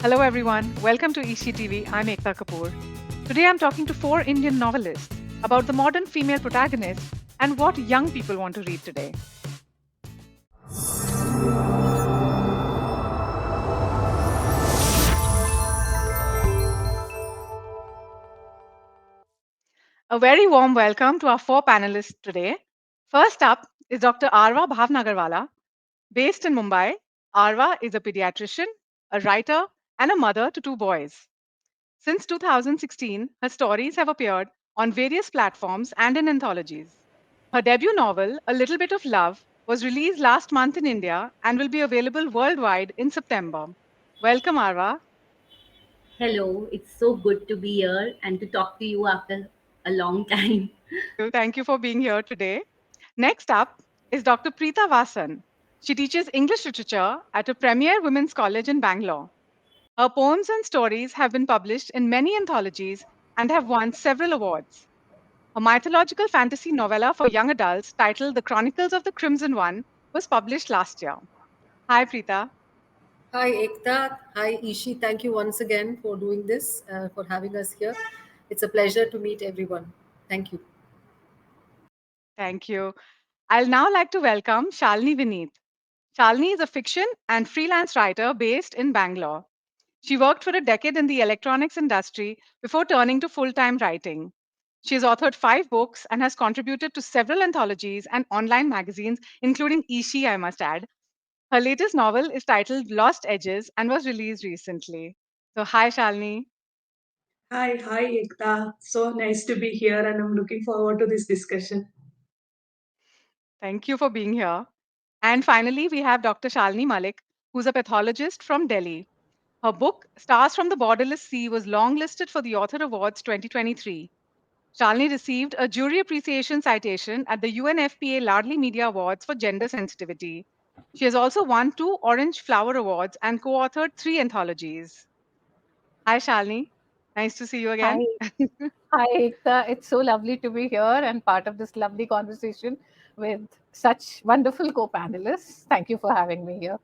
Hello everyone, welcome to eShe TV. I'm Aekta Kapoor. Today I'm talking to four Indian novelists about the modern female protagonist and what young people want to read today. A very warm welcome to our four panelists today. First up is Dr. Arva Bhavnagarwala. Based in Mumbai, Arva is a pediatrician, a writer, and a mother to two boys. Since 2016, her stories have appeared on various platforms and in anthologies. Her debut novel, A Little Bit of Love, was released last month in India and will be available worldwide in September. Welcome, Arva. Hello, it's so good to be here and to talk to you after a long time. Thank you for being here today. Next up is Dr. Preetha Vasan. She teaches English literature at a premier women's college in Bangalore. Her poems and stories have been published in many anthologies and have won several awards. A mythological fantasy novella for young adults titled The Chronicles of the Crimson One was published last year. Hi, Preetha. Hi, Ekta. Hi, Ishi. Thank you once again for doing this, for having us here. It's a pleasure to meet everyone. Thank you. Thank you. I'll now like to welcome Shalini Vineeth. Shalini is a fiction and freelance writer based in Bangalore. She worked for a decade in the electronics industry before turning to full time writing. She has authored 5 books and has contributed to several anthologies and online magazines, including eShe, I must add. Her latest novel is titled Lost Edges and was released recently. So, hi, Shalini. Hi, Ekta. So nice to be here, and I'm looking forward to this discussion. Thank you for being here. And finally, we have Dr. Shalini Mullick, who's a pathologist from Delhi. Her book, Stars from the Borderless Sea, was longlisted for the Author Awards 2023. Shalini received a jury appreciation citation at the UNFPA Lardli Media Awards for gender sensitivity. She has also won 2 Orange Flower Awards and co authored 3 anthologies. Hi, Shalini. Nice to see you again. Hi, hi, Ekta. It's so lovely to be here and part of this lovely conversation with such wonderful co-panelists. Thank you for having me here.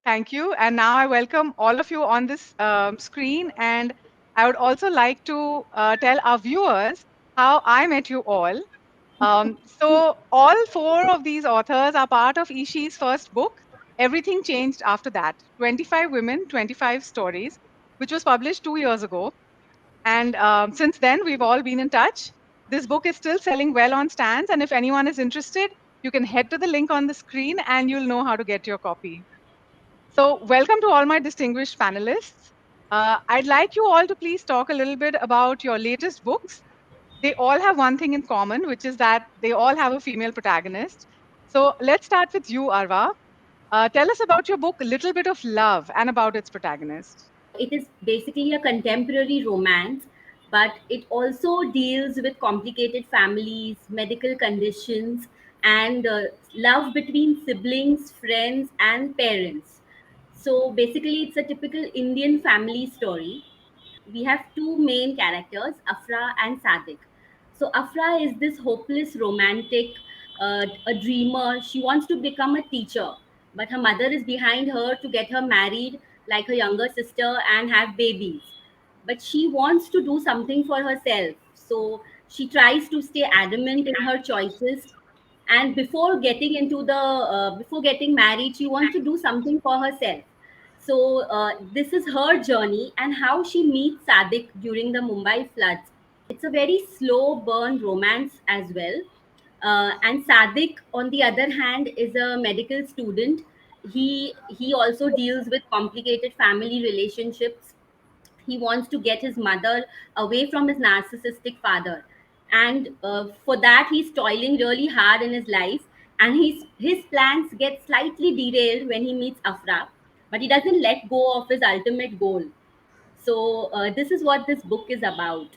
Thank you. And now I welcome all of you on this screen. And I would also like to tell our viewers how I met you all. So, all four of these authors are part of Ishi's first book. Everything changed after that 25 Women, 25 Stories, which was published 2 years ago. And since then, we've all been in touch. This book is still selling well on stands. And if anyone is interested, you can head to the link on the screen and you'll know how to get your copy. So, welcome to all my distinguished panelists. I'd like you all to please talk a little bit about your latest books. They all have one thing in common, which is that they all have a female protagonist. So, let's start with you, Arva. Tell us about your book, A Little Bit of Love, and about its protagonist. It is basically a contemporary romance, but it also deals with complicated families, medical conditions, and love between siblings, friends, and parents. So basically, it's a typical Indian family story. We have two main characters, Afra and Sadik. So Afra is this hopeless romantic, a dreamer. She wants to become a teacher, but her mother is behind her to get her married like her younger sister and have babies. But she wants to do something for herself. So she tries to stay adamant in her choices. And before getting married, she wants to do something for herself. So this is her journey and how she meets Sadik during the Mumbai floods. It's a very slow burn romance as well. And Sadik, on the other hand, is a medical student. He also deals with complicated family relationships. He wants to get his mother away from his narcissistic father, and for that he's toiling really hard in his life. And his plans get slightly derailed when he meets Afra, but he doesn't let go of his ultimate goal. So this is what this book is about.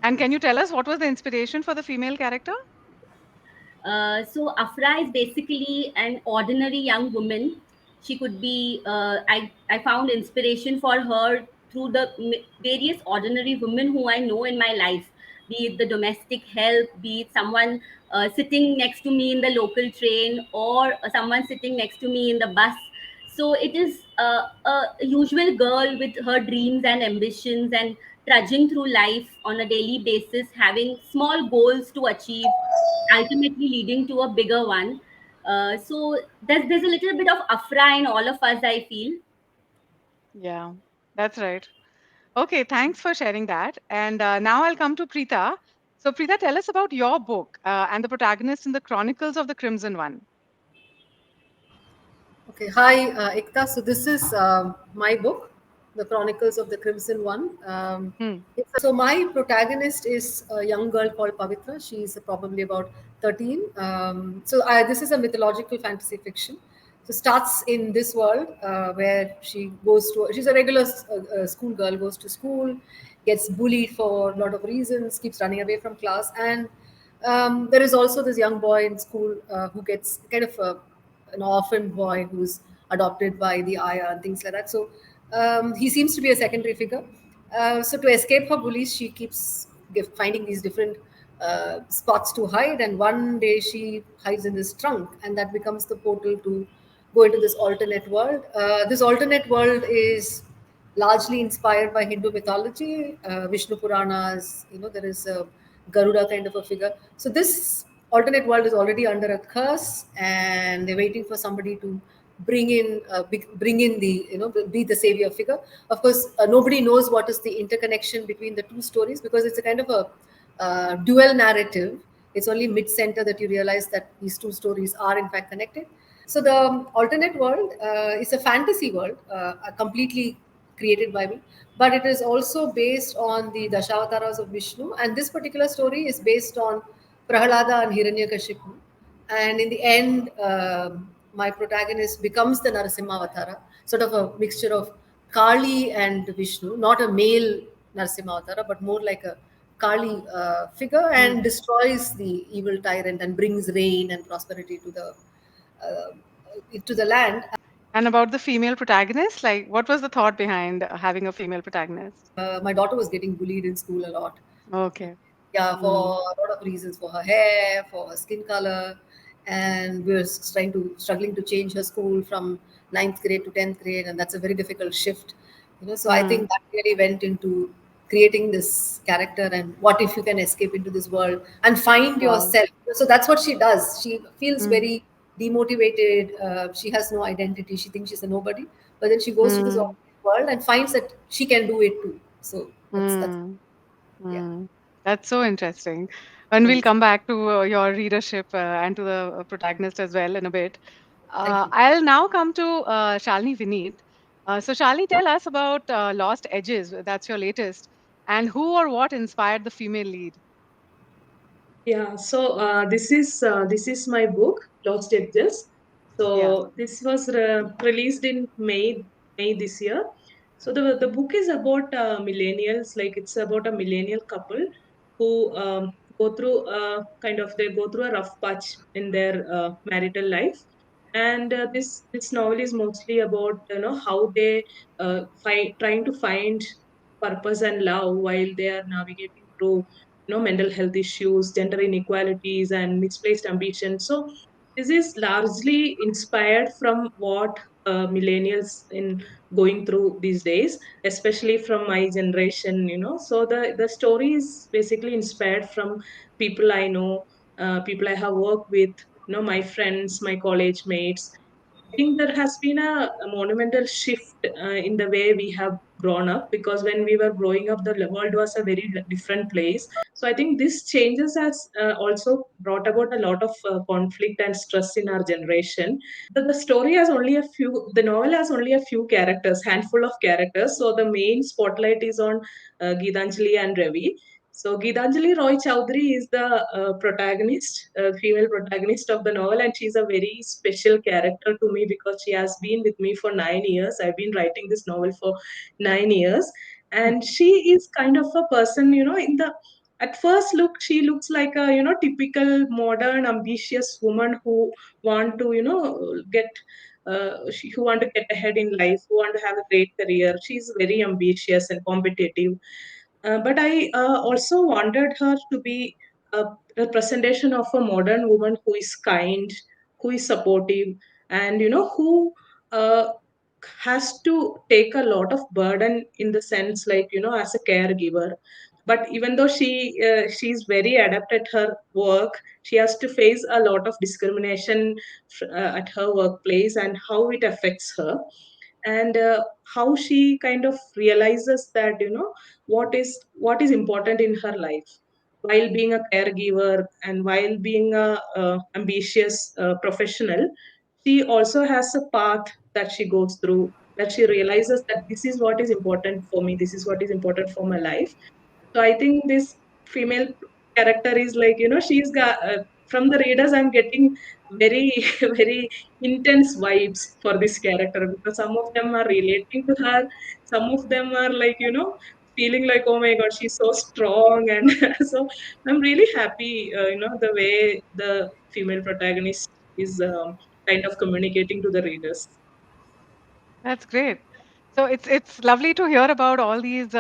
And can you tell us what was the inspiration for the female character? So Afra is basically an ordinary young woman. She could be. I found inspiration for her through the various ordinary women who I know in my life. Be it the domestic help, be it someone sitting next to me in the local train, or someone sitting next to me in the bus. So it is a usual girl with her dreams and ambitions and trudging through life on a daily basis, having small goals to achieve, ultimately leading to a bigger one. So there's a little bit of Afra in all of us, I feel. Yeah, that's right. Okay, thanks for sharing that. And now I'll come to Preetha. So, Preetha, tell us about your book and the protagonist in the Chronicles of the Crimson One. Okay, hi, Ekta. So this is my book, The Chronicles of the Crimson One. Hmm. So my protagonist is a young girl called Pavitra. She's probably about 13. This is a mythological fantasy fiction. So starts in this world where she's a regular school girl, goes to school, gets bullied for a lot of reasons, keeps running away from class, and there is also this young boy in school who gets kind of an orphan boy who's adopted by the ayah and things like that. So he seems to be a secondary figure. So to escape her bullies, she keeps finding these different spots to hide. And one day she hides in this trunk, and that becomes the portal to go into this alternate world. This alternate world is largely inspired by Hindu mythology, Vishnu Puranas. There is a Garuda kind of a figure. So this alternate world is already under a curse, and they're waiting for somebody to bring in the be the savior figure. Of course, nobody knows what is the interconnection between the two stories because it's a kind of a dual narrative. It's only mid-center that you realize that these two stories are in fact connected. So the alternate world is a fantasy world, completely created by me, but it is also based on the Dashawataras of Vishnu, and this particular story is based on Prahalada and Hiranyakashipu. And in the end, my protagonist becomes the Narasimha Avatara, sort of a mixture of Kali and Vishnu, not a male Narasimha Avatara, but more like a Kali figure, Hmm. and destroys the evil tyrant and brings rain and prosperity to the land. And about the female protagonist, like what was the thought behind having a female protagonist? My daughter was getting bullied in school a lot. Okay. Yeah, for Hmm. a lot of reasons, for her hair, for her skin color, and we were struggling to change her school from ninth grade to 10th grade, and that's a very difficult shift. So I Hmm. think that really went into creating this character, and what if you can escape into this world and find Wow. yourself. So that's what she does. She feels Hmm. very demotivated. She has no identity. She thinks she's a nobody, but then she goes to this Hmm. world and finds that she can do it too. So that's Hmm. yeah. Hmm. That's so interesting. And we'll Thanks. come back to your readership and to the protagonist as well in a bit. Thank you. I'll now come to Shalini Vineeth. So, Shalini, tell us about Lost Edges. That's your latest. And who or what inspired the female lead? Yeah, so this is my book, Lost Edges. Yeah. So this was released in May this year. So the book is about millennials, like it's about a millennial couple who go through they go through a rough patch in their marital life, and this novel is mostly about how they trying to find purpose and love while they are navigating through mental health issues, gender inequalities, and misplaced ambition. So this is largely inspired from what millennials in going through these days, especially from my generation. So the story is basically inspired from people I know, people I have worked with, my friends, my college mates. I think there has been a monumental shift in the way we have grown up, because when we were growing up, the world was a very different place. So I think this changes has also brought about a lot of conflict and stress in our generation. The story has only a few, the novel has only a few characters, handful of characters. So the main spotlight is on Gitanjali and Ravi. So Gitanjali Roy Chowdhury is the protagonist, female protagonist of the novel, and she's a very special character to me because she has been with me for 9 years. I've been writing this novel for 9 years, and she is kind of a person, in the at first look, she looks like a typical modern ambitious woman who want to get who want to get ahead in life, who want to have a great career. She's very ambitious and competitive, but I also wanted her to be a representation of a modern woman who is kind, who is supportive, and who has to take a lot of burden in the sense, like, as a caregiver. But even though she's very adept at her work, she has to face a lot of discrimination at her workplace, and how it affects her, and how she kind of realizes that, what is important in her life while being a caregiver and while being a ambitious professional. She also has a path that she goes through, that she realizes that this is what is important for me, this is what is important for my life. So I think this female character is like, she's got, from the readers, I'm getting very, very intense vibes for this character, because some of them are relating to her, some of them are like, feeling like, oh my God, she's so strong. And so I'm really happy, the way the female protagonist is kind of communicating to the readers. That's great. So it's lovely to hear about all these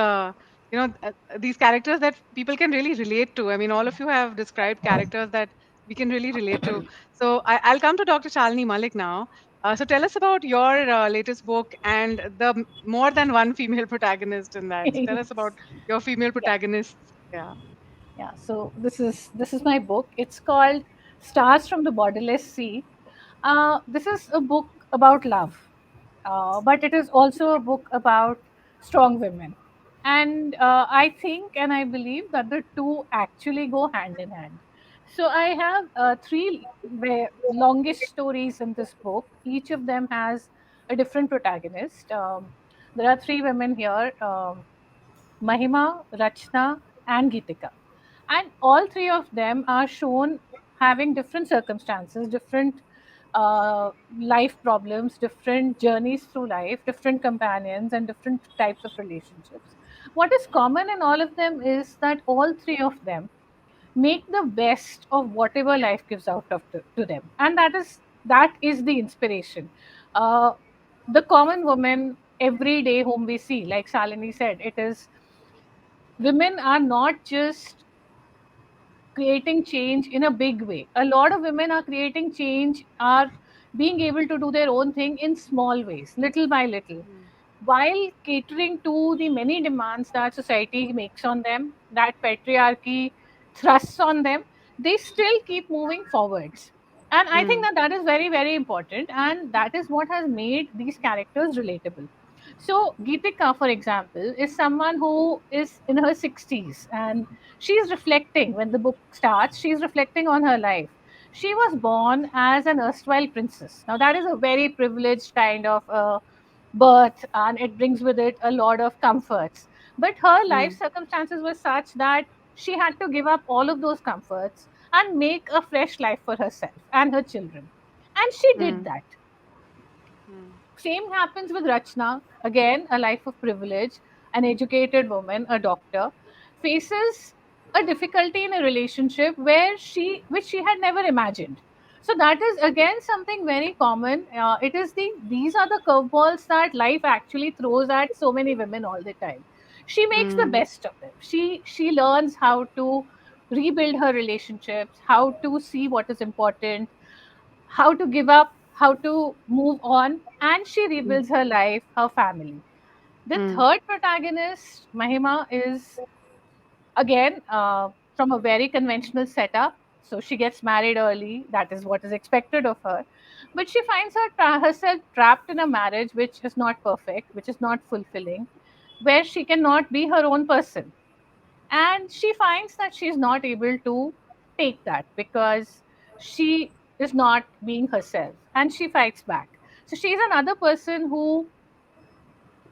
these characters that people can really relate to. I mean, all of you have described characters that we can really relate to. So I'll come to Dr. Shalini Mullick now. So tell us about your latest book and the more than one female protagonist in that. So tell us about your female Yeah. protagonists. Yeah. Yeah, so this is my book. It's called Stars from the Borderless Sea. This is a book about love, but it is also a book about strong women. And I think and I believe that the two actually go hand in hand. So I have three longish stories in this book. Each of them has a different protagonist. There are three women here. Mahima, Rachna, and Geetika. And all three of them are shown having different circumstances, different life problems, different journeys through life, different companions, and different types of relationships. What is common in all of them is that all three of them make the best of whatever life gives out to them, and that is the inspiration. Uh, the common woman every day whom we see, like Salini said, it is women are not just creating change in a big way. A lot of women are creating change, are being able to do their own thing in small ways, little by little, Mm, while catering to the many demands that society makes on them, that patriarchy thrusts on them. They still keep moving forwards. And I think mm, that that is very, very important. And that is what has made these characters relatable. So, Geetika, for example, is someone who is in her 60s, and she's reflecting when the book starts, she's reflecting on her life. She was born as an erstwhile princess. Now, that is a very privileged kind of birth, and it brings with it a lot of comforts. But her life mm, circumstances were such that she had to give up all of those comforts and make a fresh life for herself and her children. And she did mm, that. mm, Same happens with Rachna. Again, a life of privilege, an educated woman, a doctor, faces a difficulty in a relationship which she had never imagined. So that is again something very common. It is these are the curveballs that life actually throws at so many women all the time. She makes the mm, best of it. She learns how to rebuild her relationships, how to see what is important, how to give up, how to move on, and she mm, rebuilds her life, her family. The mm, third protagonist, Mahima, is again from a very conventional setup. So she gets married early, that is what is expected of her. But she finds herself trapped in a marriage which is not perfect, which is not fulfilling, where she cannot be her own person. And she finds that she's not able to take that because she is not being herself, and she fights back. So she's another person who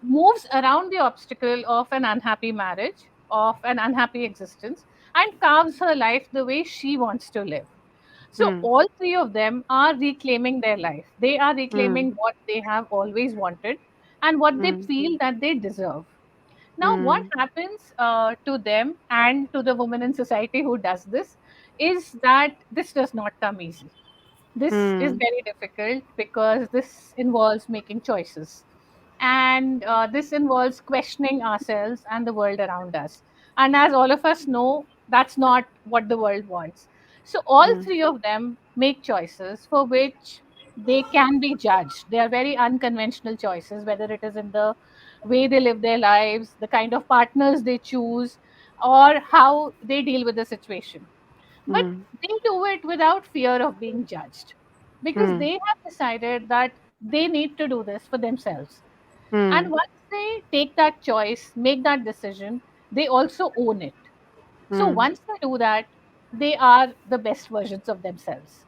moves around the obstacle of an unhappy marriage, of an unhappy existence, and carves her life the way she wants to live. So mm, all three of them are reclaiming their life. They are mm, reclaiming what they have always wanted and what they mm, feel that they deserve. Now, what mm, happens to them and to the woman in society who does this is that this does not come easy. This is mm, very difficult because this involves making choices. And this involves questioning ourselves and the world around us. And as all of us know, that's not what the world wants. So, all mm, three of them make choices for which they can be judged. They are very unconventional choices, whether it is in the way they live their lives, the kind of partners they choose, or how they deal with the situation. But Hmm. they do it without fear of being judged, because Hmm. they have decided that they need to do this for themselves. And Hmm. once they take that choice, make that decision, they also own it. So Hmm. once they do that, they are the best versions of themselves.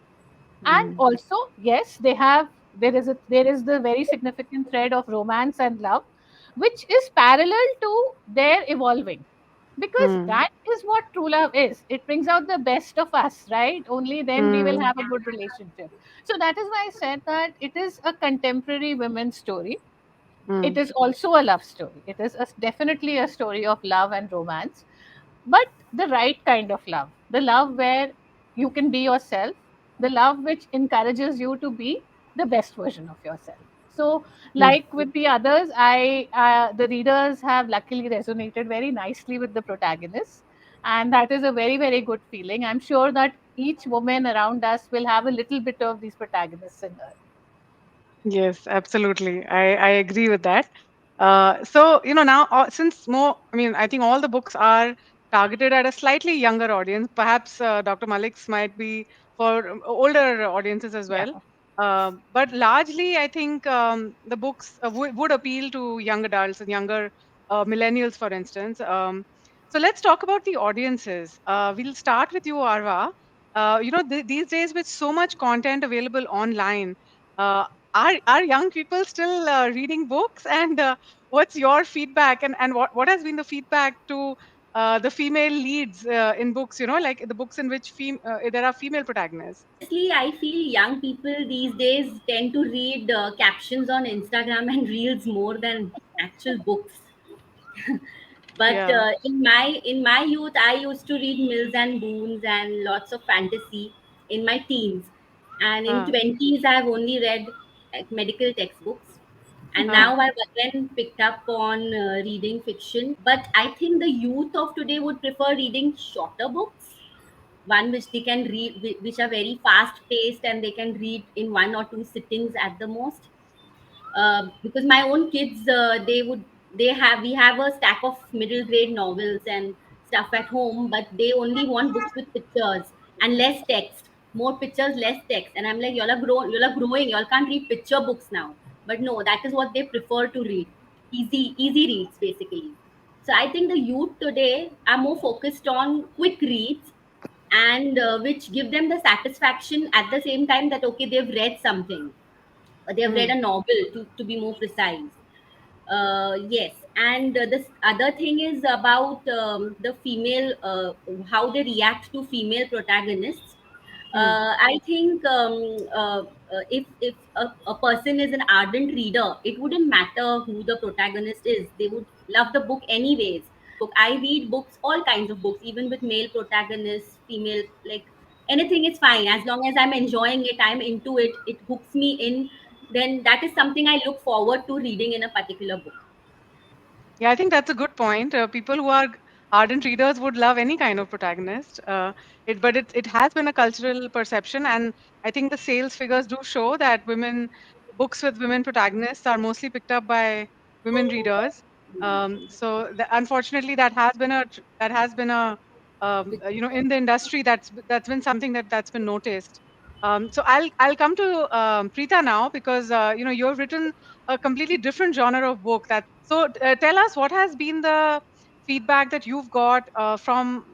And Hmm. also, yes, they have, there is the very significant thread of romance and love, which is parallel to their evolving, because Hmm. that is what true love is. It brings out the best of us, right? Only then we will Hmm. have a good relationship. So that is why I said that it is a contemporary women's story. It Hmm. is also a love story. It is definitely a story of love and romance, but the right kind of love, the love where you can be yourself, the love which encourages you to be the best version of yourself. So, Hmm. like with the others, the readers have luckily resonated very nicely with the protagonists, and that is a very, very good feeling. I'm sure that each woman around us will have a little bit of these protagonists in her. Yes, absolutely. I agree with that. So, now since I mean, I think all the books are targeted at a slightly younger audience. Perhaps Dr. Malik's might be for older audiences as Yeah. well. But largely, I think the books would appeal to young adults and younger millennials, for instance. So let's talk about the audiences. We'll start with you, Arva. These days, with so much content available online, uh, are young people still reading books? And what's your feedback? And what has been the feedback to the female leads in books? Like the books in which there are female protagonists. Honestly, I feel young people these days tend to read captions on Instagram and reels more than actual books. But Yeah. in my youth, I used to read Mills and Boons and lots of fantasy in my teens, and in Uh, 20s, I've only read medical textbooks, and uh, now I've again picked up on reading fiction. But I think the youth of today would prefer reading shorter books, one which they can read, which are very fast paced and they can read in one or two sittings at the most. Because my own kids, we have a stack of middle grade novels and stuff at home, but they only want books with pictures and less text, more pictures, less text. And I'm like, y'all are growing, y'all can't read picture books now. But no, that is what they prefer to read, easy reads basically. So I think the youth today are more focused on quick reads, and which give them the satisfaction at the same time that okay, they've read something, they have read mm, a novel, to be more precise. Yes, and this other thing is about the female, how they react to female protagonists. mm, I think if a person is an ardent reader, it wouldn't matter who the protagonist is. They would love the book anyways. I read books, all kinds of books, even with male protagonists, female, like anything is fine as long as I'm enjoying it, I'm into it, it hooks me in. Then that is something I look forward to reading in a particular book. Yeah, I think that's a good point. People who are ardent readers would love any kind of protagonist. But it has been a cultural perception, and I think the sales figures do show that books with women protagonists are mostly picked up by women readers. So unfortunately, that has been in the industry, that's been something that's been noticed. So I'll come to Preeta now, because you've written a completely different genre of book. Tell us, what has been the feedback that you've got from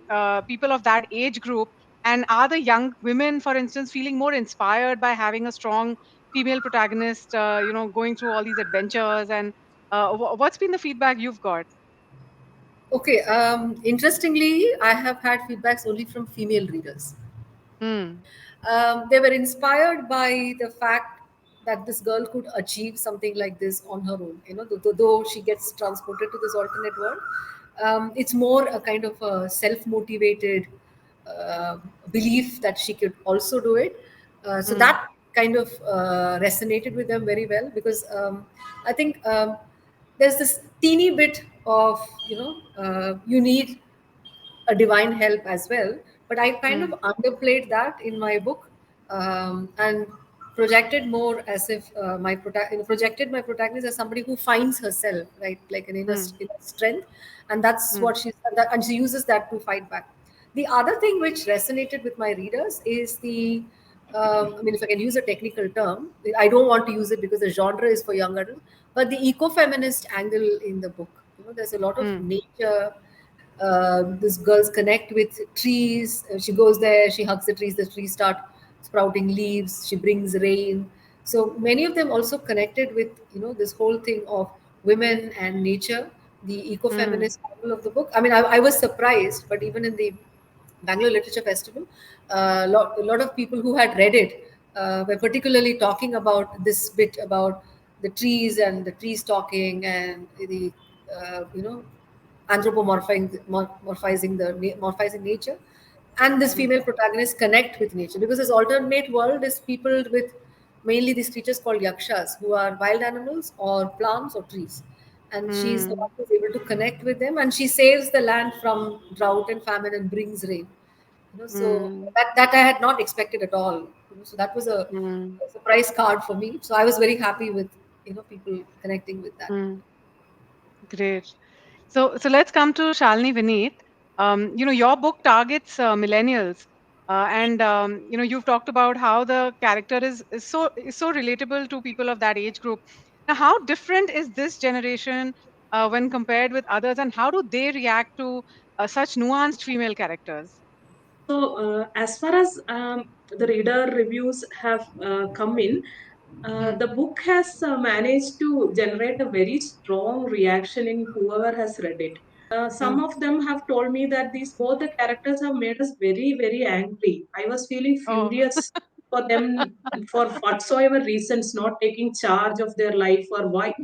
people of that age group, and are the young women, for instance, feeling more inspired by having a strong female protagonist, going through all these adventures? And what's been the feedback you've got? Okay. Interestingly, I have had feedbacks only from female readers. Hmm. They were inspired by the fact that this girl could achieve something like this on her own. Though she gets transported to this alternate world, it's more a kind of a self-motivated uh, belief that she could also do it. So Hmm. that kind of resonated with them very well, because I think there's this teeny bit of you need a divine help as well. But I kind of Hmm. underplayed that in my book, and projected more as if projected my protagonist as somebody who finds herself, right, like an Mm, inner strength, and that's mm, what and she uses that to fight back. The other thing which resonated with my readers is the I mean, if I can use a technical term, I don't want to use it because the genre is for young adult, but the eco-feminist angle in the book. There's a lot of mm, nature. These girls connect with trees. She goes there, she hugs the trees start sprouting leaves, she brings rain. So many of them also connected with, this whole thing of women and nature, the mm, eco-feminist angle of the book. I mean, I was surprised, but even in the Bangalore Literature Festival, a lot of people who had read it were particularly talking about this bit about the trees and the trees talking and the morphizing nature, and this mm, female protagonist connect with nature because this alternate world is peopled with mainly these creatures called yakshas who are wild animals or plants or trees, and she's the one mm, who's able to connect with them, and she saves the land from drought and famine and brings rain. So mm, that I had not expected at all. So that was mm, a surprise card for me. So I was very happy with people connecting with that. mm. Great. So let's come to Shalini Vineeth. Your book targets millennials, and you've talked about how the character is so relatable to people of that age group. Now, how different is this generation when compared with others, and how do they react to such nuanced female characters? So, as far as the reader reviews have come in, Mm, the book has managed to generate a very strong reaction in whoever has read it. Some mm, of them have told me that these both the characters have made us very, very angry. I was feeling oh, furious for them for whatsoever reasons, not taking charge of their life, or why,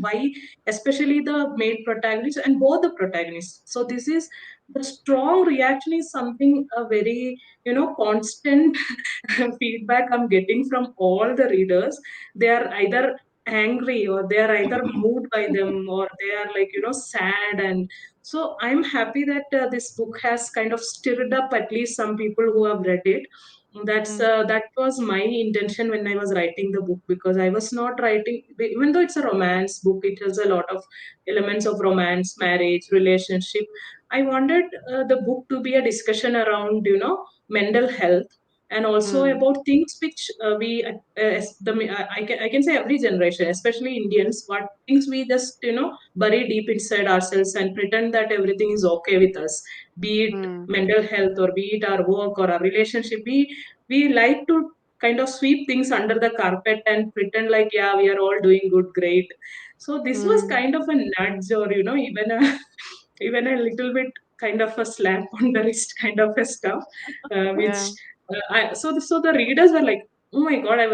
especially the main protagonist and both the protagonists. So this is the strong reaction is something a very constant feedback I'm getting from all the readers. They are either angry, or they are either moved by them, or they are like sad. And so I'm happy that this book has kind of stirred up at least some people who have read it. mm, That was my intention when I was writing the book, because I was not writing, even though it's a romance book, it has a lot of elements of romance, marriage, relationship. I wanted the book to be a discussion around mental health, and also mm, about things which we I can say every generation, especially Indians, what things we just bury deep inside ourselves and pretend that everything is okay with us, be it mm, mental health, or be it our work or our relationship. We like to kind of sweep things under the carpet and pretend like, yeah, we are all doing good, great. So this was mm. kind of a nudge, or even a even a little bit kind of a slap on the wrist kind of a stuff, which Yeah. so the readers were like, oh my god, I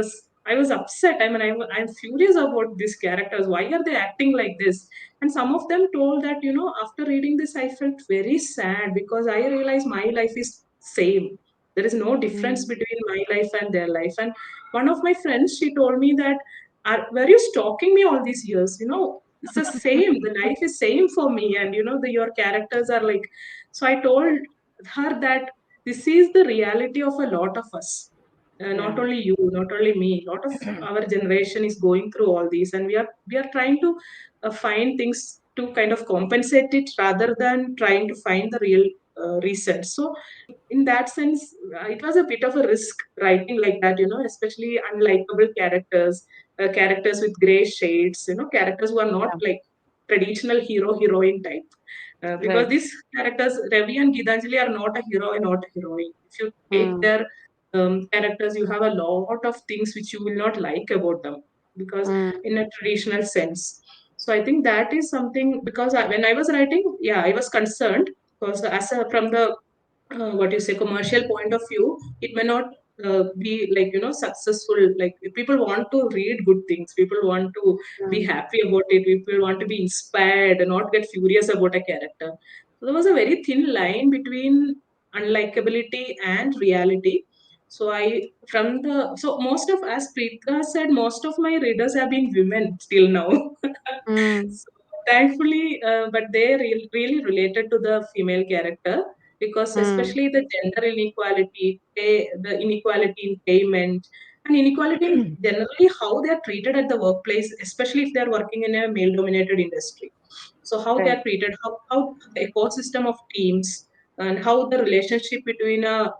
was upset. I mean, I'm furious about these characters. Why are they acting like this? And some of them told that after reading this, I felt very sad, because I realized my life is same. There is no difference Mm, between my life and their life. And one of my friends, she told me that, were you stalking me all these years? It's the same. The life is same for me, and your characters are like. So I told her that this is the reality of a lot of us. Not yeah. only you, not only me. A lot of our generation is going through all these, and we are trying to find things to kind of compensate it, rather than trying to find the real reason. So in that sense, it was a bit of a risk writing like that, especially unlikable characters, characters with gray shades, characters who are not Yeah. like traditional hero heroine type. Because Right. these characters, Ravi and Gitanjali, are not a hero and not a heroine. If you take Mm, their characters, you have a lot of things which you will not like about them, because mm, in a traditional sense. So I think that is something, because when I was writing, yeah, I was concerned, because from the what you say commercial point of view, it may not be like successful. Like, people want to read good things, people want to be mm, happy about it, people want to be inspired and not get furious about a character. So there was a very thin line between unlikability and reality. So most of, as Preetha said, most of my readers have been women till now. mm, So thankfully, but they really related to the female character, because mm, especially the gender inequality, the inequality in payment, And inequality in generally how they are treated at the workplace, especially if they are working in a male dominated industry. So how they Right. are treated, how the ecosystem of teams, and how the relationship between a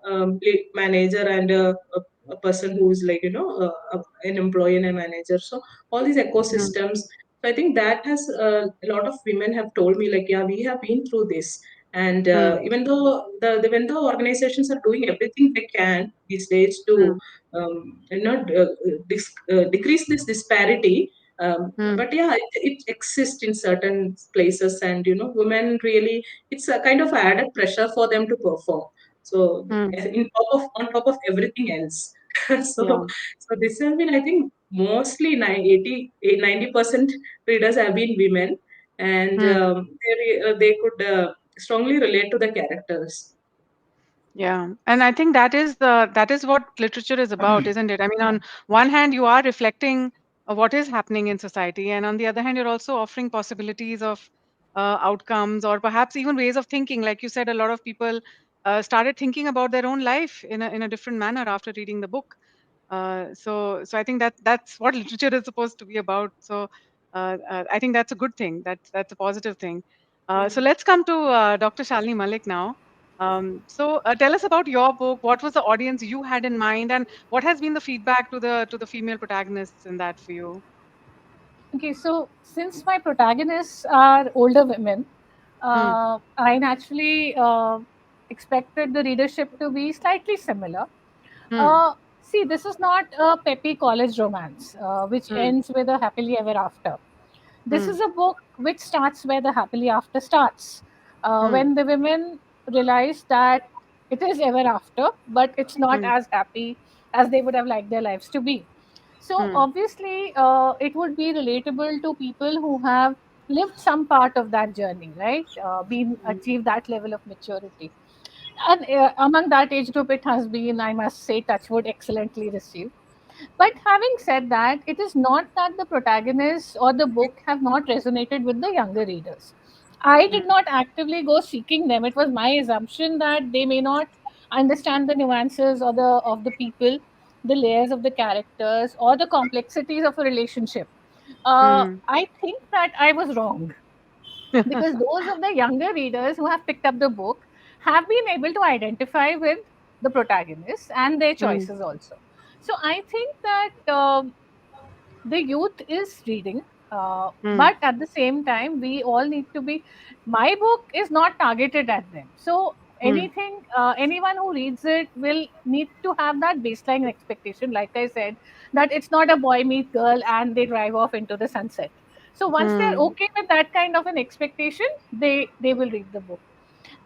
manager and a person who is like an employee and a manager. So all these Mm, ecosystems. So I think that has a lot of women have told me like, yeah, we have been through this. And mm, even though even though organizations are doing everything they can these days to mm, decrease this disparity, mm, but yeah, it exists in certain places, and women really, it's a kind of added pressure for them to perform. So mm. on top of everything else. Yeah. So this has been, I think, mostly 90% readers have been women, and Mm. they could strongly relate to the characters. Yeah, and I think that is what literature is about, isn't it? I mean, on one hand, you are reflecting what is happening in society, and on the other hand, you're also offering possibilities of outcomes, or perhaps even ways of thinking. Like you said, a lot of people started thinking about their own life in a different manner after reading the book. So I think that's what literature is supposed to be about. So I think that's a good thing. That's a positive thing. So let's come to Dr. Shalini Malik now. So tell us about your book. What was the audience you had in mind, and what has been the feedback to the female protagonists in that for you? Okay, so since my protagonists are older women, Hmm. I naturally expected the readership to be slightly similar. Hmm. See, this is not a peppy college romance which Hmm. ends with a happily ever after. This Hmm. is a book which starts where the happily after starts, Hmm. when the women realize that it is ever after, but it's not Hmm. as happy as they would have liked their lives to be. So, Hmm. obviously, it would be relatable to people who have lived some part of that journey, right? Been achieved that level of maturity. And among that age group, it has been, I must say, touchwood, excellently received. But having said that, it is not that the protagonists or the book have not resonated with the younger readers. I Hmm. did not actively go seeking them. It was my assumption that they may not understand the nuances or the of the people, the layers of the characters, or the complexities of a relationship. Hmm. I think that I was wrong, because those of the younger readers who have picked up the book have been able to identify with the protagonists and their Hmm. choices also. So I think that the youth is reading, Hmm. but at the same time we all need to be, my book is not targeted at them. So Hmm. anything, anyone who reads it will need to have that baseline expectation, like I said, that it's not a boy meet girl and they drive off into the sunset. So once they're Hmm. okay with that kind of an expectation, they will read the book.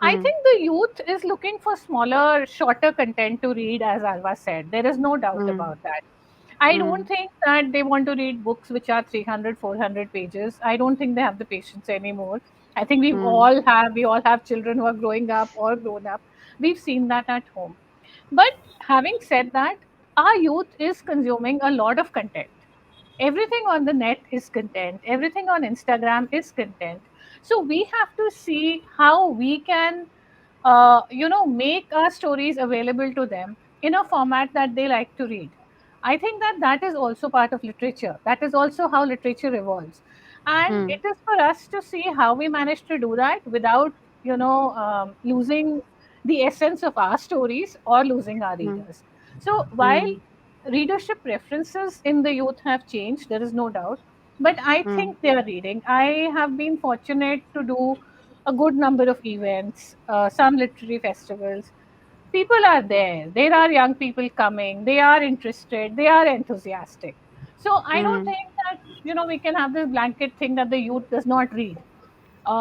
I Hmm. think the youth is looking for smaller, shorter content to read, as Arva said. There is no doubt Hmm. about that. I Hmm. don't think that they want to read books which are 300, 400 pages. I don't think they have the patience anymore. I think Hmm. we all have children who are growing up or grown up. We've seen that at home. But having said that, our youth is consuming a lot of content. Everything on the net is content, everything on Instagram is content. So we have to see how we can make our stories available to them in a format that they like to read. I think that that is also part of literature. That is also how literature evolves. And Hmm. it is for us to see how we manage to do that without, losing the essence of our stories or losing our Hmm. readers. So while Hmm. readership preferences in the youth have changed, there is no doubt. But I Hmm. think they are reading. I have been fortunate to do a good number of events, some literary festivals. People are there. There are young people coming. They are interested. They are enthusiastic. So I don't Hmm. think that we can have this blanket thing that the youth does not read.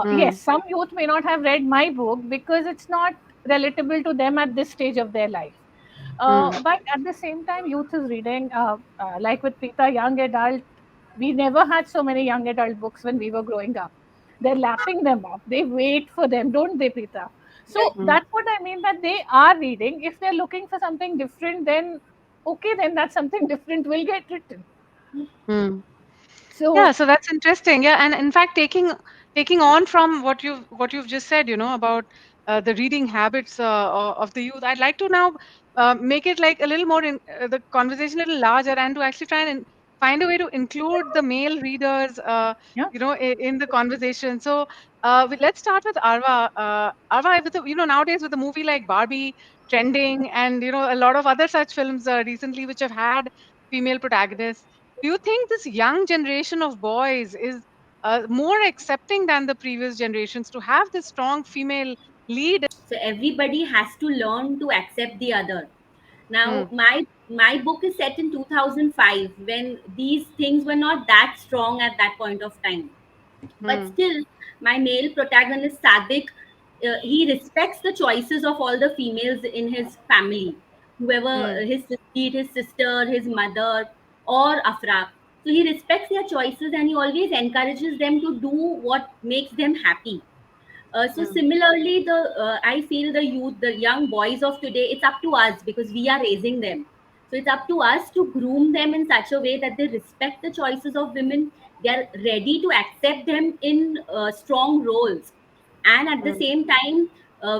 Hmm. Yes, some youth may not have read my book because it's not relatable to them at this stage of their life. Hmm. But at the same time, youth is reading, like with Preetha, young adult. We never had so many young adult books when we were growing up. They're lapping them up. They wait for them, don't they, Preetha? So Hmm. that's what I mean, that they are reading. If they're looking for something different, then okay, then that's something different will get written. Hmm. Yeah, So so that's interesting. Yeah, and in fact, taking on from what you've just said, about the reading habits of the youth, I'd like to now make it like a little more the conversation a little larger, and to actually try and find a way to include the male readers, Yeah. in the conversation. So let's start with Arva. Arva, with nowadays with a movie like Barbie trending, and a lot of other such films recently which have had female protagonists, do you think this young generation of boys is more accepting than the previous generations to have this strong female lead? So everybody has to learn to accept the other. Now, Hmm. my book is set in 2005 when these things were not that strong at that point of time. But Hmm. still, my male protagonist Sadik, he respects the choices of all the females in his family, whoever Hmm. his sister, his mother, or Afra. So he respects their choices and he always encourages them to do what makes them happy. So Hmm. similarly, I feel the youth, the young boys of today, it's up to us because we are raising them. So it's up to us to groom them in such a way that they respect the choices of women. They are ready to accept them in strong roles, and at the Hmm. same time,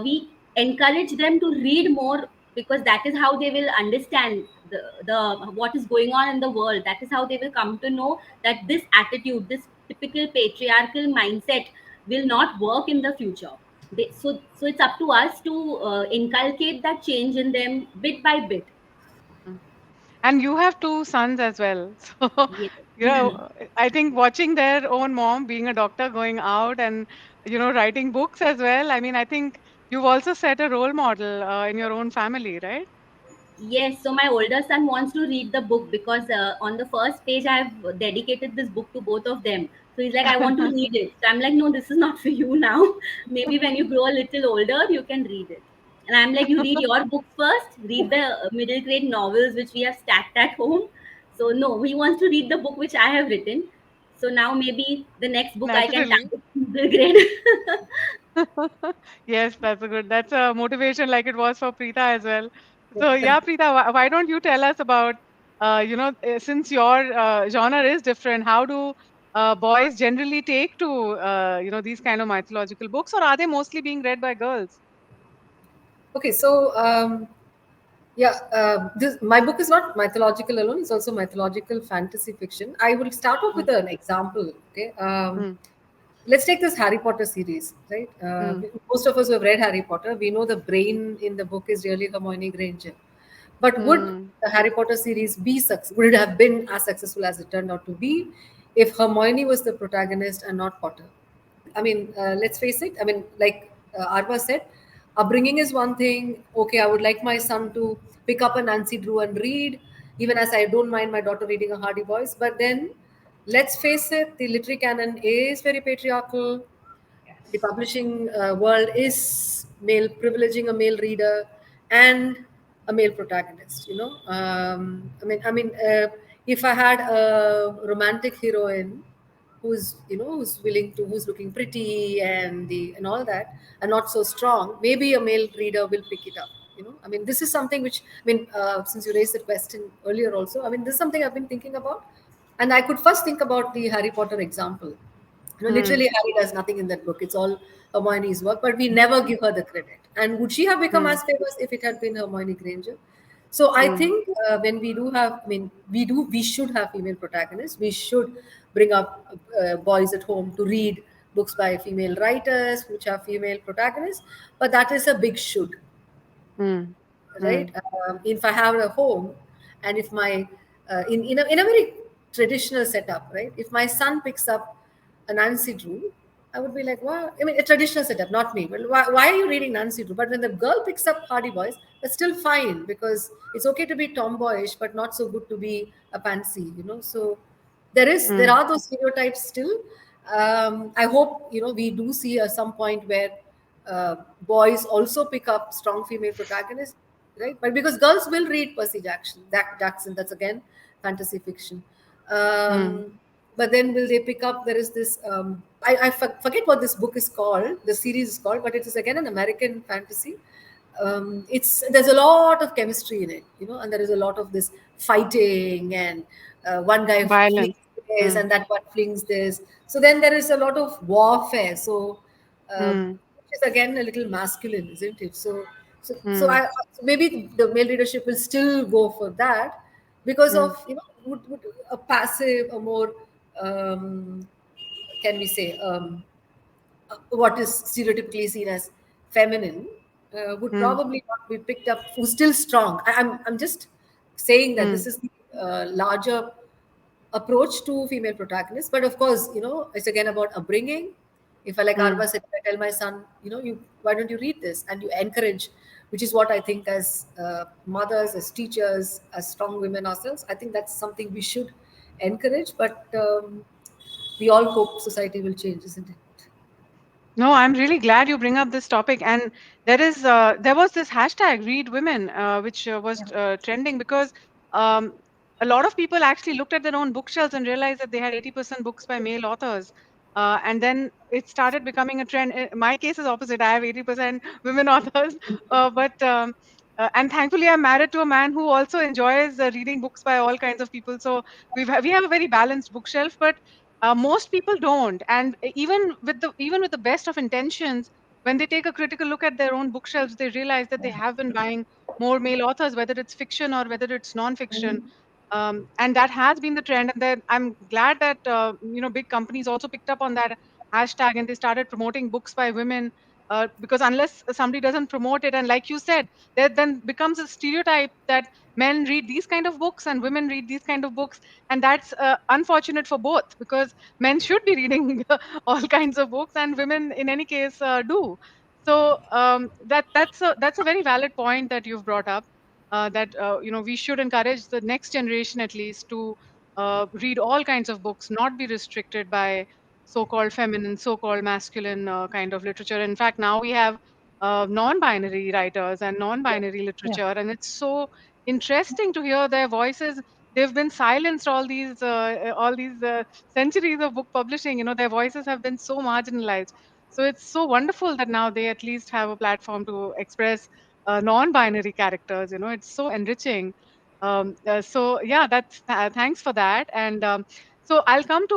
we encourage them to read more because that is how they will understand the what is going on in the world. That is how they will come to know that this attitude, this typical patriarchal mindset will not work in the future. So it's up to us to inculcate that change in them bit by bit. Hmm. And you have two sons as well. So, Yes. I think watching their own mom being a doctor going out and, writing books as well. I mean, I think you've also set a role model in your own family, right? Yes, so my older son wants to read the book because on the first page I've dedicated this book to both of them. So he's like, I want to read it. So I'm like, no, this is not for you now. Maybe when you grow a little older, you can read it. And I'm like, you read your books first, read the middle grade novels which we have stacked at home. So no, he wants to read the book which I have written. So now maybe the next book I can Naturally. target middle grade. Yes, that's a motivation like it was for Preetha as well. So yeah, Preetha, why don't you tell us about, since your genre is different, how do boys generally take to, these kind of mythological books, or are they mostly being read by girls? Okay, so yeah, my book is not mythological alone; it's also mythological fantasy fiction. I will start off Mm, with an example. Okay, mm, let's take this Harry Potter series, right? mm, Most of us who have read Harry Potter, we know the brain in the book is really Hermione Granger. But would mm, the Harry Potter series be would it have been as successful as it turned out to be if Hermione was the protagonist and not Potter? I mean, let's face it. I mean, like Arva said, upbringing is one thing. Okay, I would like my son to pick up a Nancy Drew and read, even as I don't mind my daughter reading a Hardy Boys. But then, let's face it, the literary canon is very patriarchal. The Yes. publishing world is male privileging a male reader and a male protagonist. If I had a romantic heroine who's willing to who's looking pretty and all that and not so strong, maybe a male reader will pick it up. I mean, this is something which, since you raised the question earlier also, I mean, this is something I've been thinking about, and I could first think about the Harry Potter example. mm, Literally, Harry does nothing in that book. It's all Hermione's work, but we never give her the credit. And would she have become mm, as famous if it had been Hermione Granger? So I mm, think when we do have, I mean, we should have female protagonists. We should bring up boys at home to read books by female writers, which have female protagonists. But that is a big should, mm, right? mm, If I have a home, and if my in a very traditional setup, right? If my son picks up a Nancy Drew, I would be like, wow. I mean, a traditional setup, not me. But why are you reading Nancy Drew? But when the girl picks up Hardy Boys, that's still fine because it's okay to be tomboyish, but not so good to be a pansy. So there mm, are those stereotypes still. I hope we do see at some point where boys also pick up strong female protagonists, right? But because girls will read Percy Jackson, that's again fantasy fiction. mm, But then will they pick up? There is this. I forget what this book is called. The series is called, but it is again an American fantasy. It's There's a lot of chemistry in it, and there is a lot of this fighting, and one guy flings violence. this Mm, and that one flings this. So then there is a lot of warfare. So mm, which is again a little masculine, isn't it? So So Mm, maybe the male readership will still go for that because mm, of, would a passive, a more, um, can we say, what is stereotypically seen as feminine, would mm, probably not be picked up, who's still strong. I'm just saying that mm, this is the larger approach to female protagonists. But of course, it's again about upbringing. If I, like mm. Arva said, if I tell my son, why don't you read this, and you encourage, which is what I think, as mothers, as teachers, as strong women ourselves, I think that's something we should encourage. But we all hope society will change, isn't it? No, I'm really glad you bring up this topic. And there was this hashtag Read Women, which was trending because um, a lot of people actually looked at their own bookshelves and realized that they had 80% books by male authors. And then it started becoming a trend. My case is opposite. I have 80% women authors. And thankfully, I'm married to a man who also enjoys reading books by all kinds of people. So we have a very balanced bookshelf. But most people don't, and even with the best of intentions, when they take a critical look at their own bookshelves, they realize that they have been buying more male authors, whether it's fiction or whether it's non-fiction. And that has been the trend. And then I'm glad that big companies also picked up on that hashtag and they started promoting books by women. Because unless somebody doesn't promote it, and like you said, there then becomes a stereotype that men read these kind of books and women read these kind of books, and that's unfortunate for both, because men should be reading all kinds of books and women in any case do. So that's a very valid point that you've brought up, that we should encourage the next generation at least to read all kinds of books, not be restricted by so-called feminine, so-called masculine kind of literature. In fact, now we have non-binary writers and non-binary Yeah. literature, and it's so interesting to hear their voices. They've been silenced all these centuries of book publishing. Their voices have been so marginalized. So it's so wonderful that now they at least have a platform to express non-binary characters. It's so enriching. So yeah, thanks for that. And so I'll come to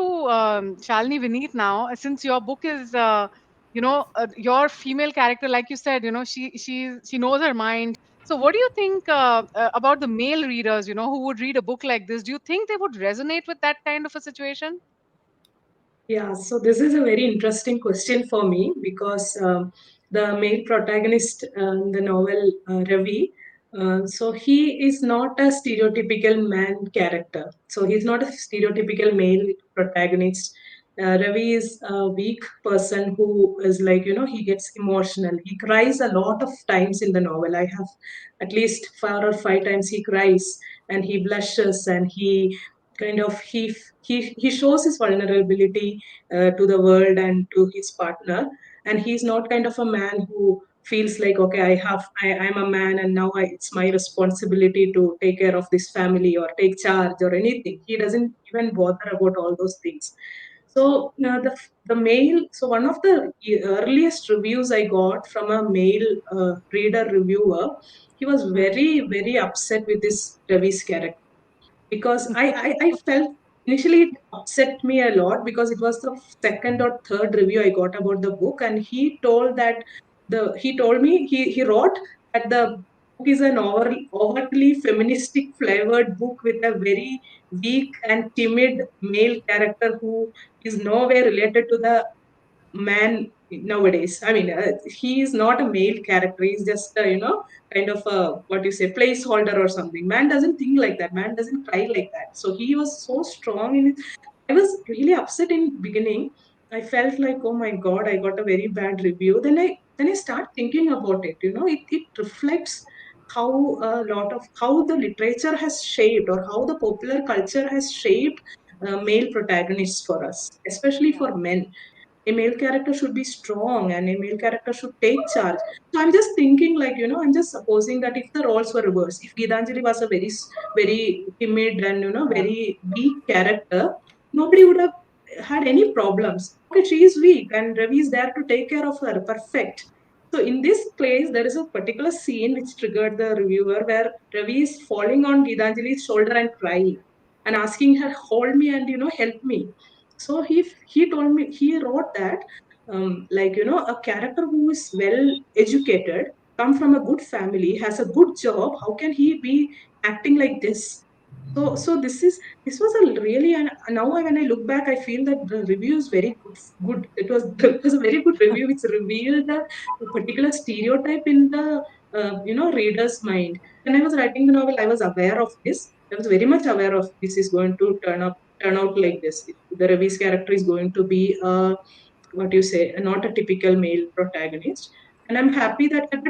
Shalini Vineeth now. Since your book is your female character, like you said, she knows her mind. So what do you think about the male readers, who would read a book like this? Do you think they would resonate with that kind of a situation? Yeah, so this is a very interesting question for me because the main protagonist in the novel, Ravi, so he is not a stereotypical man character. So he's not a stereotypical male protagonist. Ravi is a weak person who is like, he gets emotional. He cries a lot of times in the novel. I have at least 4 or 5 times he cries and he blushes and he kind of he shows his vulnerability to the world and to his partner, and he's not kind of a man who feels like, okay, I'm a man and now it's my responsibility to take care of this family or take charge or anything. He doesn't even bother about all those things. So the male, so one of the earliest reviews I got from a male reader reviewer, he was Mm, very upset with this Ravi's character because I felt initially it upset me a lot because it was the second or third review I got about the book, and he told me he wrote that the book is an overtly feministic flavored book with a very weak and timid male character who is nowhere related to the man nowadays. I mean, he is not a male character. He's just kind of a, what you say, placeholder or something. Man doesn't think like that. Man doesn't cry like that. So he was so strong in it. I was really upset in beginning. I felt like, oh my god, I got a very bad review. Then I start thinking about it. It reflects how a lot of how the literature has shaped or how the popular culture has shaped male protagonists for us, especially yeah. for men. A male character should be strong and a male character should take charge. So I'm just thinking, like, I'm just supposing that if the roles were reversed, if Gitanjali was a very timid and, Yeah. very weak character, nobody would have had any problems. Okay, she is weak and Ravi is there to take care of her. Perfect. So in this place, there is a particular scene which triggered the reviewer where Ravi is falling on Gitanjali's shoulder and crying and asking her, hold me and, help me. So he told me, he wrote that, like, a character who is well educated come from a good family, has a good job. How can he be acting like this? So this was a really, and now when I look back, I feel that the review is very good. Good. It was a very good review, which revealed a particular stereotype in the reader's mind. When I was writing the novel, I was aware of this. I was very much aware of this is going to turn out like this. The Ravi's character is going to be what you say, not a typical male protagonist. And I'm happy that, but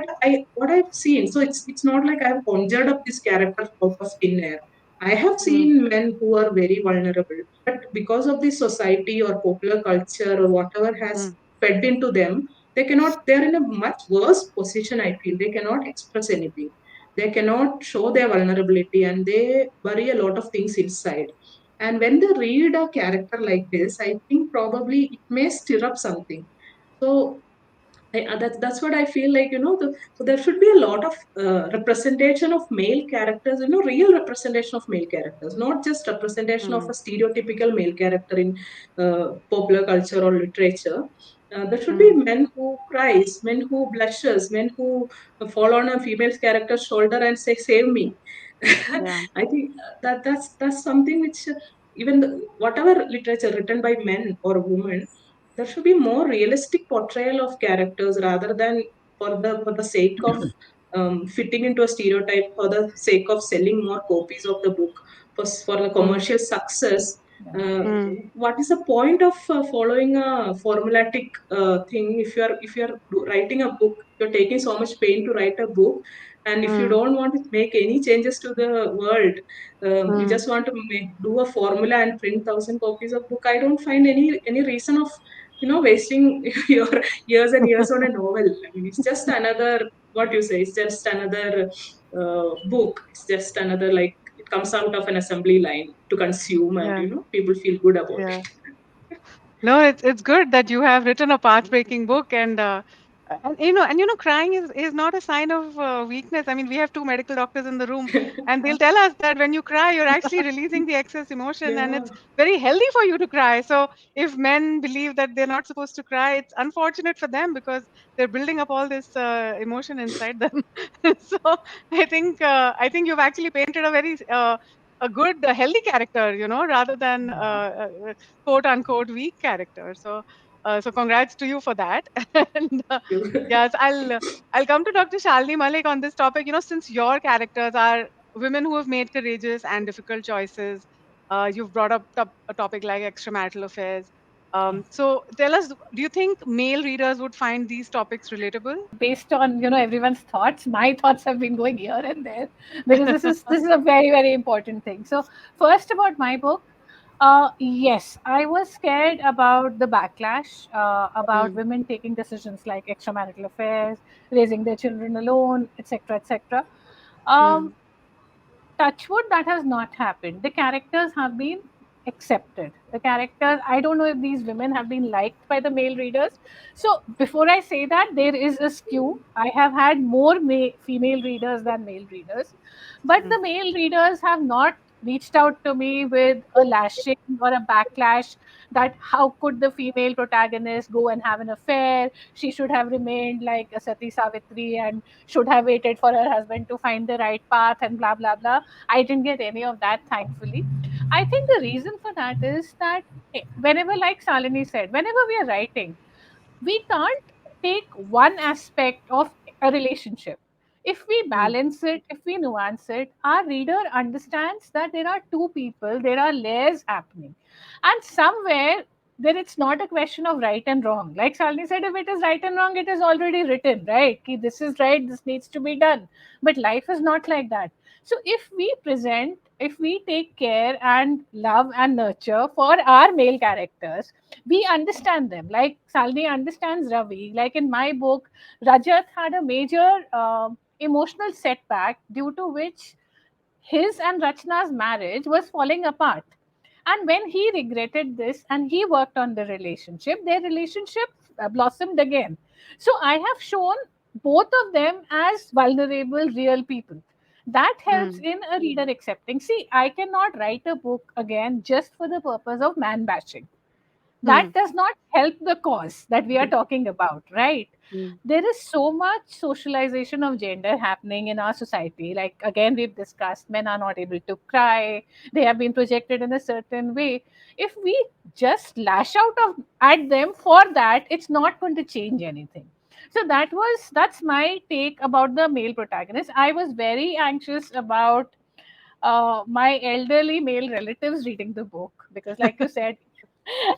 what I've seen, so it's not like I've conjured up this character out of thin air. I have Mm, seen men who are very vulnerable, but because of the society or popular culture or whatever has mm, fed into them, they're in a much worse position. I feel they cannot express anything. They cannot show their vulnerability, and they bury a lot of things inside. And when they read a character like this, I think probably it may stir up something. So that's what I feel like, so there should be a lot of representation of male characters, real representation of male characters, not just representation of mm, a stereotypical male character in popular culture or literature. There should be mm. men who cries, men who blushes, men who fall on a female character's shoulder and say, "Save me." Yeah. I think that's something which even whatever literature written by men or women, there should be more realistic portrayal of characters rather than for the sake of fitting into a stereotype, for the sake of selling more copies of the book, for the Mm, commercial success. Yeah. mm, What is the point of following a formulatic thing? If you're writing a book, you're taking so much pain to write a book, and if you mm, don't want to make any changes to the world, you mm. just want to do a formula and print 1,000 copies of book. I don't find any reason of wasting your years and years on a novel. I mean, it's just another, what you say, it's just another book. It's just another, like, it comes out of an assembly line to consume, and Yeah. people feel good about Yeah. it. No, it's good that you have written a path-breaking book, and crying is not a sign of weakness. I mean, we have two medical doctors in the room, and they'll tell us that when you cry, you're actually releasing the excess emotion, and Yeah. it's very healthy for you to cry. So if men believe that they're not supposed to cry, it's unfortunate for them because they're building up all this emotion inside them. So I think you've actually painted a good, healthy character, rather than quote unquote weak character. So congrats to you for that. And yes, I'll come to Dr. Shalini Malik on this topic. Since your characters are women who have made courageous and difficult choices, you've brought up a topic like extramarital affairs. So tell us, do you think male readers would find these topics relatable? Based on everyone's thoughts, my thoughts have been going here and there, because this is a very, very important thing. So first, about my book. Yes, I was scared about the backlash, about Mm, women taking decisions like extramarital affairs, raising their children alone, etc., etc. um, mm, Touchwood, that has not happened. The characters have been accepted. The characters, I don't know if these women have been liked by the male readers. So before I say that, there is a skew. I have had more female readers than male readers, but mm, the male readers have not reached out to me with a lashing or a backlash that how could the female protagonist go and have an affair, she should have remained like a Sati Savitri and should have waited for her husband to find the right path and blah blah blah. I didn't get any of that, thankfully. I think the reason for that is that, whenever, like Salini said, whenever we are writing, we can't take one aspect of a relationship. If we mm, balance it, if we nuance it, our reader understands that there are two people, there are layers happening. And somewhere there, it's not a question of right and wrong. Like Shalini said, if it is right and wrong, it is already written, right? Ki this is right, this needs to be done. But life is not like that. So if we take care and love and nurture for our male characters, we understand them. Like Salini understands Ravi. Like in my book, Rajat had a major emotional setback due to which his and Rachna's marriage was falling apart. And when he regretted this and he worked on the relationship, their relationship blossomed again. So I have shown both of them as vulnerable, real people. That helps mm, in a reader accepting. See, I cannot write a book again just for the purpose of man bashing, that Hmm. does not help the cause that we are talking about, right? Hmm. There is so much socialization of gender happening in our society. Like, again, we've discussed, men are not able to cry, they have been projected in a certain way. If we just lash out at them for that, it's not going to change anything. So that's my take about the male protagonist. I was very anxious about my elderly male relatives reading the book, because, like you said,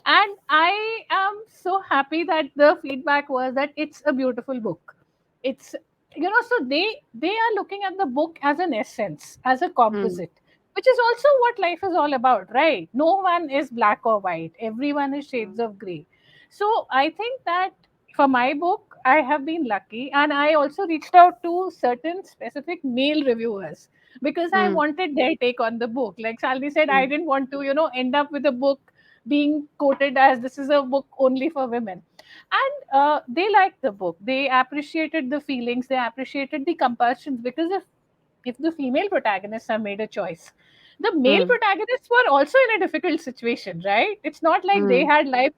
and I am so happy that the feedback was that it's a beautiful book. It's, so they are looking at the book as an essence, as a Hmm. composite, which is also what life is all about, right? No one is black or white, everyone is shades of gray. So I think that for my book, I have been lucky, and I also reached out to certain specific male reviewers because I Hmm. wanted their take on the book. Like Shalini said, I Hmm. didn't want to, end up with a book being quoted as this is a book only for women. And they liked the book. They appreciated the feelings. They appreciated the compulsions, because if the female protagonists have made a choice, the male Hmm. protagonists were also in a difficult situation, right? It's not like they Hmm. had life,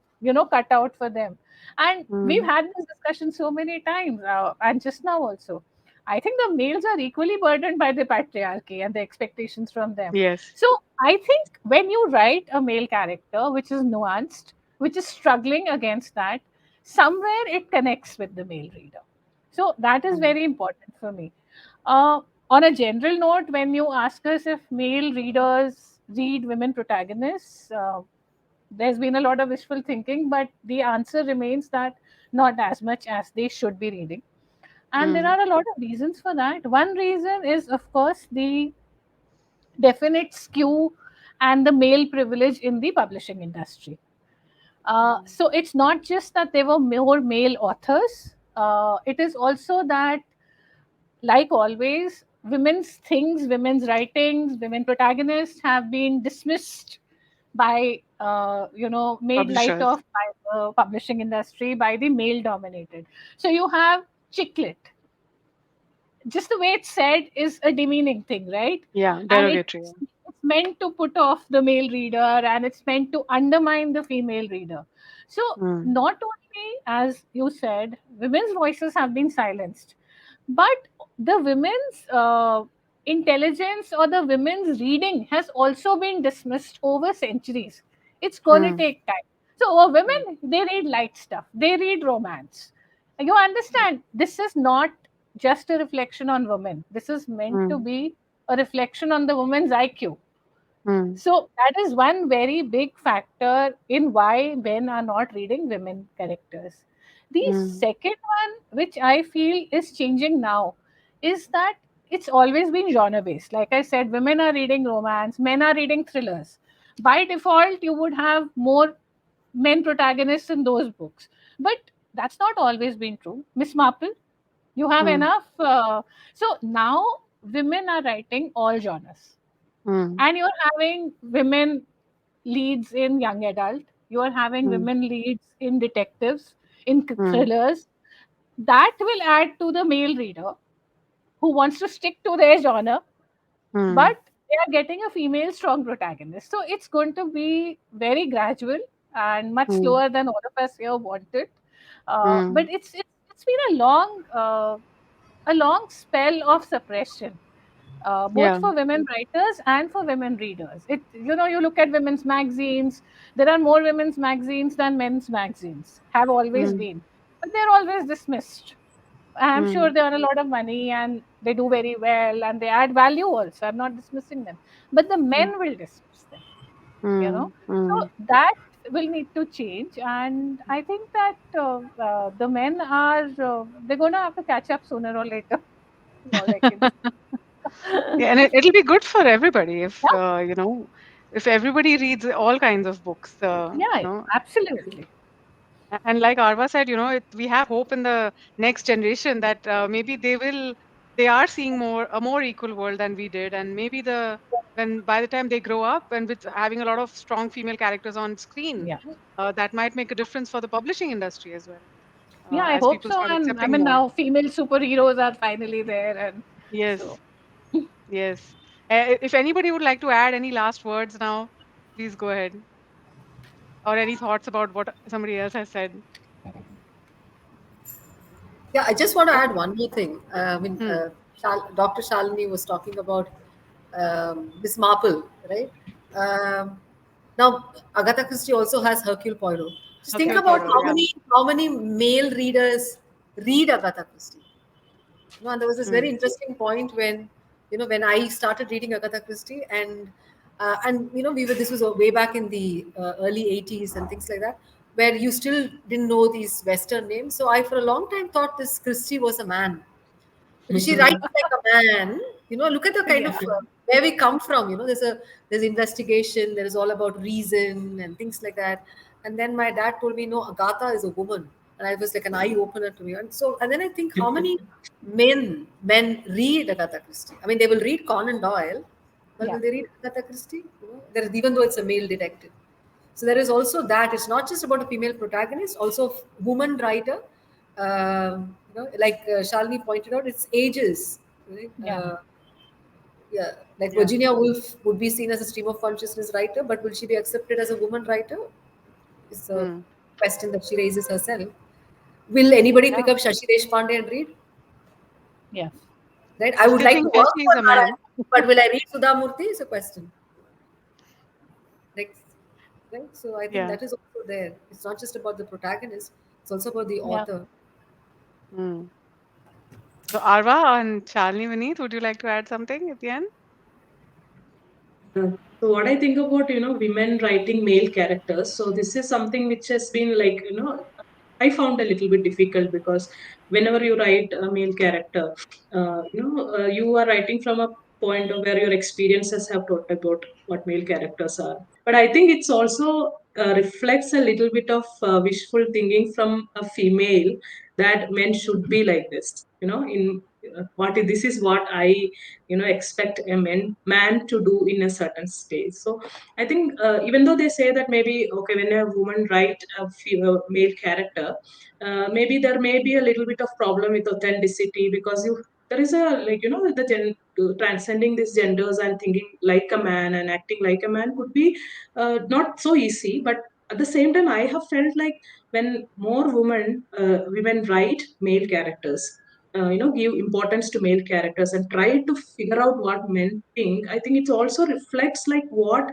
cut out for them. And we've Hmm. had this discussion so many times, and just now also. I think the males are equally burdened by the patriarchy and the expectations from them. Yes. So I think when you write a male character which is nuanced, which is struggling against that, somewhere it connects with the male reader. So that is Hmm. very important for me. On a general note, when you ask us if male readers read women protagonists, there's been a lot of wishful thinking, but the answer remains that not as much as they should be reading. And there Hmm. are a lot of reasons for that. One reason is, of course, the definite skew and the male privilege in the publishing industry. Hmm. So it's not just that there were more male authors, it is also that, like always, women's things, women's writings, women protagonists have been dismissed by, made light Publishers. of by the publishing industry, by the male dominated. So you have chicklet, just the way it's said is a demeaning thing, right? Yeah. And Derogatory. it's meant to put off the male reader, and it's meant to undermine the female reader. So Hmm. not only, as you said, women's voices have been silenced, but the women's intelligence or the women's reading has also been dismissed over centuries. It's going to Hmm. take time. So Hmm. women, they read light stuff, they read romance. You understand, this is not just a reflection on women. This is meant to Hmm. be a reflection on the woman's IQ. Hmm. So that is one very big factor in why men are not reading women characters. The Hmm. second one, which I feel is changing now, is that it's always been genre based. Like I said, women are reading romance, men are reading thrillers. By default, you would have more men protagonists in those books. But that's not always been true. Miss Marple, you have Hmm. enough. So now women are writing all genres, Hmm. and you're having women leads in young adult, you are having Hmm. women leads in detectives, in Hmm. thrillers. That will add to the male reader who wants to stick to their genre, Hmm. but they are getting a female strong protagonist. So it's going to be very gradual and much Hmm. slower than all of us here wanted. Hmm. But it's been a long spell of suppression, both Yeah. for women writers and for women readers. You look at women's magazines, there are more women's magazines than men's magazines, have always Hmm. been, but they're always dismissed. I'm Hmm. sure they earn a lot of money and they do very well and they add value also. I'm not dismissing them, but the Hmm. men will dismiss them, you know. Hmm. Hmm. So that will need to change, and I think that the men are they're going to have to catch up sooner or later. Is all I can Yeah, say. and it'll be good for everybody if Yeah, if everybody reads all kinds of books. yeah, absolutely. And like Arva said, we have hope in the next generation that maybe they are seeing a more equal world than we did, and maybe when by the time they grow up and with having a lot of strong female characters on screen, Yeah. that might make a difference for the publishing industry as well, Yeah, I as hope people so. start And I accepting mean, more. now female superheroes are finally there. And so, Yes, yes. If anybody would like to add any last words now, please go ahead. or any thoughts about what somebody else has said? Yeah, I just want to add one more thing. Hmm. Dr. Shalini was talking about Miss Marple, right? Now, Agatha Christie also has Hercule Poirot. Just think Hercule about Poirot, yeah. how many male readers read Agatha Christie. And there was this Hmm. very interesting point when, when I started reading Agatha Christie, and we were this was way back in the early '80s and things like that, where you still didn't know these Western names. So I, for a long time, thought this Christie was a man because she writes like a man. Look at the kind of Yeah, where we come from. There's investigation. There is all about reason and things like that. And then my dad told me, no, Agatha is a woman, and I was like an eye opener to me. And then I think how many men read Agatha Christie. I mean, they will read Conan Doyle, but yeah, will they read Agatha Christie? There is, even though it's a male detective. So there is also that. It's not just about a female protagonist, also a woman writer. Like Shalini pointed out, it's ages. Right? yeah, Yeah, like Yeah. Virginia Woolf would be seen as a stream of consciousness writer, but will she be accepted as a woman writer? Is a Hmm. question that she raises herself. Will anybody pick Yeah. up Shashi Deshpande and read? yes, Right? I I would still like to think that work she's for a her, man. but will I read Sudha Murthy? Is a question. Like, right? So I think Yeah. that is also there. It's not just about the protagonist; it's also about the yeah. author. Hmm. So Arva and Shalini Vineeth, would you like to add something at the end? So what I think about women writing male characters. So this is something which has been like I found a little bit difficult because whenever you write a male character, you are writing from a point of where your experiences have taught about what male characters are. But I think it's also reflects a little bit of wishful thinking from a female that men should be like this. In this is what I expect a man to do in a certain stage. So I think even though they say that maybe okay when a woman write a male character, maybe there may be a little bit of problem with authenticity because there is a like transcending these genders and thinking like a man and acting like a man could be not so easy. But at the same time I have felt like when more women write male characters, give importance to male characters and try to figure out what men think, I think it also reflects like what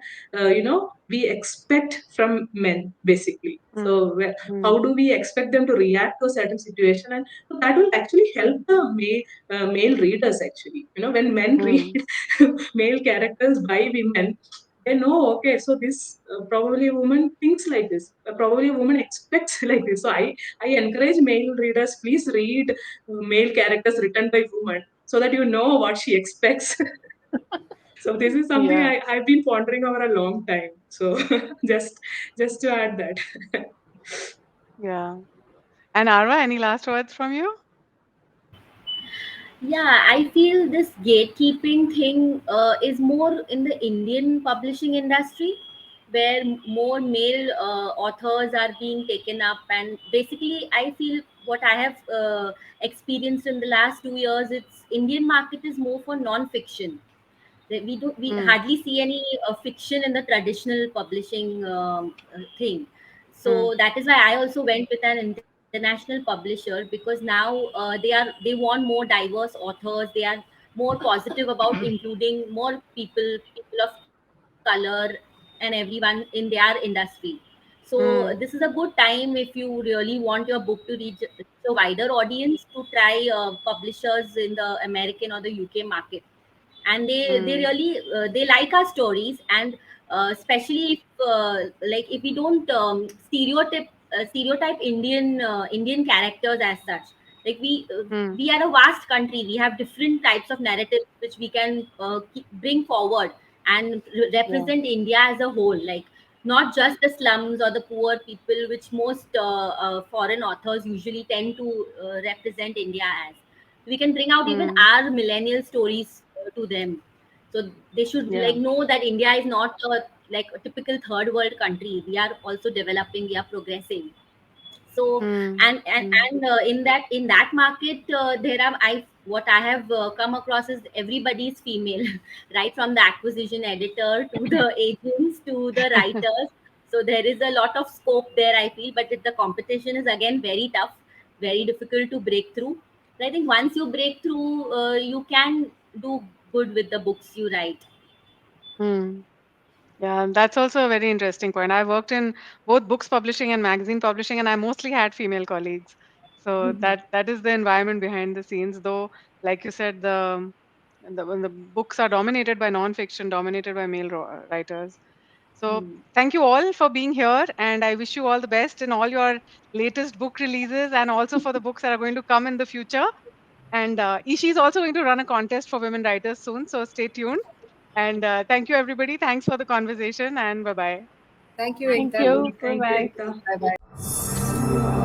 we expect from men basically. So Hmm. how Hmm. do we expect them to react to a certain situation, and so that will actually help the male readers actually. When men read Hmm. male characters by women, they know okay so this probably a woman thinks like this, probably a woman expects like this. So I encourage male readers, please read male characters written by women so that you know what she expects. So this is something Yeah. I've been pondering over a long time. So just to add that. Yeah. And Arva, any last words from you? Yeah, I feel this gatekeeping thing is more in the Indian publishing industry, where more male authors are being taken up. And basically, I feel what I have experienced in the last 2 years, it's Indian market is more for non-fiction. We Hmm. hardly see any fiction in the traditional publishing thing. Hmm. So that is why I also went with an international publisher, because now they want more diverse authors. They are more positive about including more people of color and everyone in their industry. So this is Hmm. a good time if you really want your book to reach a wider audience, to try publishers in the American or the UK market. And they Hmm. really they like our stories. And especially if we don't stereotype Indian characters as such. Like Hmm. we are a vast country, we have different types of narratives which we can bring forward and Yeah. represent India as a whole, like not just the slums or the poor people, which most foreign authors usually tend to represent India as. We can bring out even Hmm. our millennial stories to them. So they should Yeah. like know that India is not like a typical third world country. We are also developing, we are progressing. So Hmm. Hmm. and in that market, there are I what I have come across is everybody is female, right from the acquisition editor to the agents to the writers. So there is a lot of scope there, I feel, but the competition is again very tough, very difficult to break through. But I think once you break through, you can do good with the books you write. Hmm. Yeah, that's also a very interesting point. I worked in both books publishing and magazine publishing, and I mostly had female colleagues. So that is the environment behind the scenes. Though, like you said, when the books are dominated by non-fiction, dominated by male writers. So thank you all for being here, and I wish you all the best in all your latest book releases, and also for the books that are going to come in the future. And eShe is also going to run a contest for women writers soon, so stay tuned. And thank you, everybody. Thanks for the conversation, and bye bye. Thank you, Thank Thank Ekta. you. you. Bye Thank you, bye. Ekta. Bye bye.